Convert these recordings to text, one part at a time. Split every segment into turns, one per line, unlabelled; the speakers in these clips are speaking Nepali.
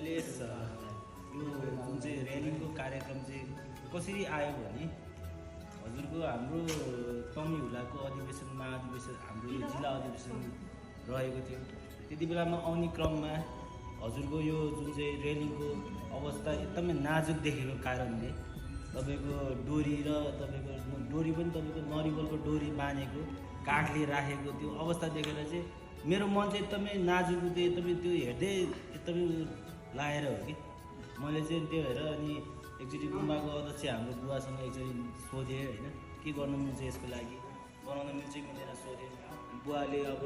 अहिले यो जुन चाहिँ र्यालीको कार्यक्रम चाहिँ कसरी आयो भने हजुरको हाम्रो तमी हुलाको अधिवेशन महाधिवेशन हाम्रो यो जिल्ला अधिवेशन रहेको थियो। त्यति बेलामा आउने क्रममा हजुरको यो जुन चाहिँ र्यालीको अवस्था एकदमै नाजुक देखेको कारणले तपाईँको डोरी र तपाईँको डोरी पनि तपाईँको नरिवलको डोरी बाँधेको काठले राखेको त्यो अवस्था देखेर चाहिँ मेरो मन चाहिँ एकदमै नाजुक थियो। एकदमै त्यो हेर्दै एकदमै लागेर हो कि मैले चाहिँ त्यो हेरेर अनि एकचोटि गुम्बाको अध्यक्ष हाम्रो बुवासँग एकचोटि सोधेँ होइन के गर्नु मिल्छ यसको लागि, बनाउन मिल्छ मिलेन सोधेँ। बुवाले अब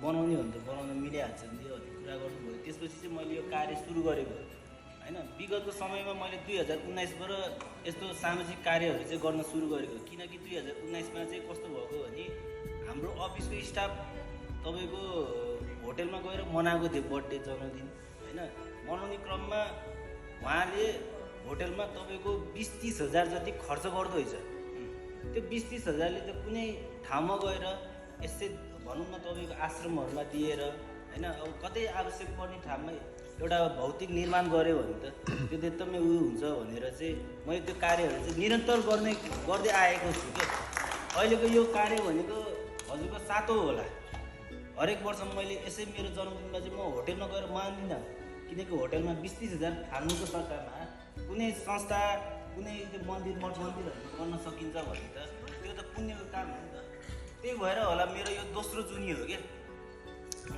बनाउने हो भने त बनाउन मिलिहाल्छ नि त्यो कुरा गर्नुभयो। त्यसपछि चाहिँ मैले यो कार्य सुरु गरेको होइन। विगतको समयमा मैले 2019बाट यस्तो सामाजिक कार्यहरू चाहिँ गर्न सुरु गरेको, किनकि 2019मा चाहिँ कस्तो भएको भने हाम्रो अफिसको स्टाफ तपाईँको होटेलमा गएर मनाएको थियो बर्थडे जन्मदिन होइन। मनाउने क्रममा उहाँले होटेलमा तपाईँको 20-30 हजार जति खर्च गर्दो रहेछ। त्यो 20-30 हजारले त कुनै ठाउँमा गएर यसै भनौँ न तपाईँको आश्रमहरूमा दिएर होइन, अब कतै आवश्यक पर्ने ठाउँमा एउटा भौतिक निर्माण गऱ्यो भने त त्यो त एकदमै उयो हुन्छ भनेर चाहिँ मैले त्यो कार्यहरू चाहिँ निरन्तर गर्दै आएको छु क्या। अहिलेको यो कार्य भनेको हजुरको 7औं होला। हरेक वर्ष मैले यसै मेरो जन्मदिनमा चाहिँ म होटेलमा गएर मान्दिनँ, किनकि होटेलमा 20-30 हजार थाल्नुको सट्टामा कुनै संस्था कुनै त्यो मठ मन्दिरहरू गर्न सकिन्छ भने त त्यो त पुण्यको काम हो नि त। त्यही भएर होला मेरो यो दोस्रो जुनी हो क्या।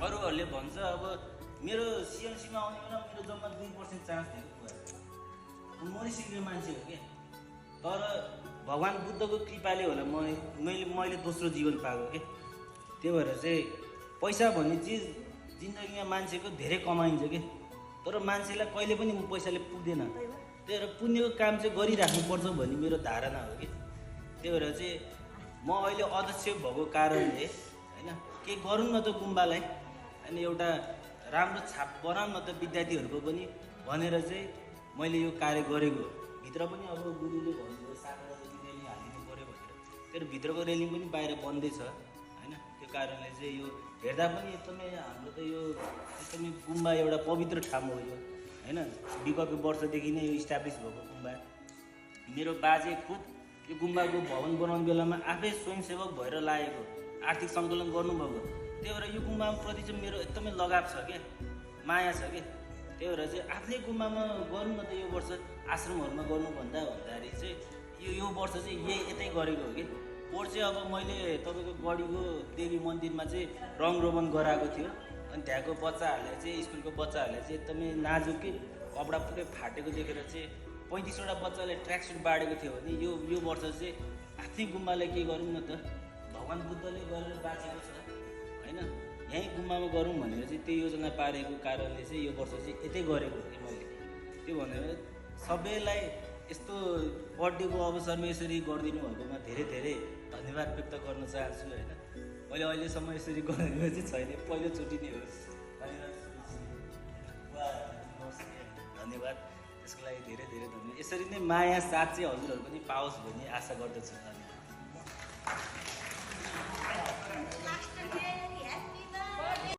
अरूहरूले भन्छ अब मेरो सिएमसीमा आउने बेला मेरो जम्मा 2% चान्स दिएको कुरा मरिसक्ने मान्छे हो क्या। तर भगवान् बुद्धको कृपाले होला मैले दोस्रो जीवन पाएको क्या। त्यही भएर चाहिँ पैसा भन्ने चिज जिन्दगीमा मान्छेको धेरै कमाइन्छ क्या, तर मान्छेलाई कहिले पनि पैसाले पुग्दैन। त्यही भएर पुण्यको काम चाहिँ गरिराख्नुपर्छ भन्ने मेरो धारणा हो कि। त्यही भएर चाहिँ म अहिले अध्यक्ष भएको कारणले होइन के गरौँ न त गुम्बालाई होइन एउटा राम्रो छाप बनाउँ न त विद्यार्थीहरूको पनि भनेर चाहिँ मैले यो कार्य गरेको। भित्र पनि अब गुरुले भन्नुभयो 7 बजेदेखि रेलिङ हालिदिनु पऱ्यो भनेर, त्यो भित्रको रेलिङ पनि बाहिर बन्दैछ होइन। त्यो कारणले चाहिँ यो हेर्दा पनि एकदमै हाम्रो त यो एकदमै गुम्बा एउटा पवित्र ठाउँ हो यो होइन। विगतको वर्षदेखि नै यो इस्टाब्लिस भएको गुम्बा। मेरो बाजे खुद यो गुम्बाको भवन बनाउने बेलामा आफै स्वयंसेवक भएर लागेको, आर्थिक सङ्कलन गर्नुभएको। त्यही भएर यो गुम्बाप्रति चाहिँ मेरो एकदमै लगाव छ क्या, माया छ क्या। त्यही भएर चाहिँ आफ्नै गुम्बामा गरौँ न त यो वर्ष, आश्रमहरूमा भन्दाखेरि चाहिँ यो वर्ष चाहिँ यतै गरेको हो कि। पोहोर चाहिँ अब मैले तपाईँको गढीको देवी मन्दिरमा चाहिँ रङ रोगन गराएको थियो। अनि त्यहाँको बच्चाहरूलाई चाहिँ स्कुलको बच्चाहरूलाई चाहिँ एकदमै नाजुक कि कपडा पुरै फाटेको देखेर चाहिँ 35वटा बच्चाले ट्र्याकसुट बाँडेको थियो भने यो वर्ष चाहिँ आफ्नै गुम्बालाई के गरौँ न त, भगवान् बुद्धले गरेर बाँचेको छ होइन, यहीँ गुम्बामा गरौँ भनेर चाहिँ त्यो योजना पारेको कारणले चाहिँ यो वर्ष चाहिँ यतै गरेको हो कि मैले। त्यो भनेर सबैलाई यस्तो बर्थडेको अवसरमा यसरी गरिदिनु भएकोमा धेरै धेरै धन्यवाद व्यक्त गर्न चाहन्छु होइन। मैले अहिलेसम्म यसरी गरेको चाहिँ छैन, पहिलोचोटि नै हो। धन्यवाद, त्यसको लागि धेरै धेरै धन्यवाद। यसरी नै माया साथ चाहिँ हजुरहरू पनि पाओस् भन्ने आशा गर्दछु।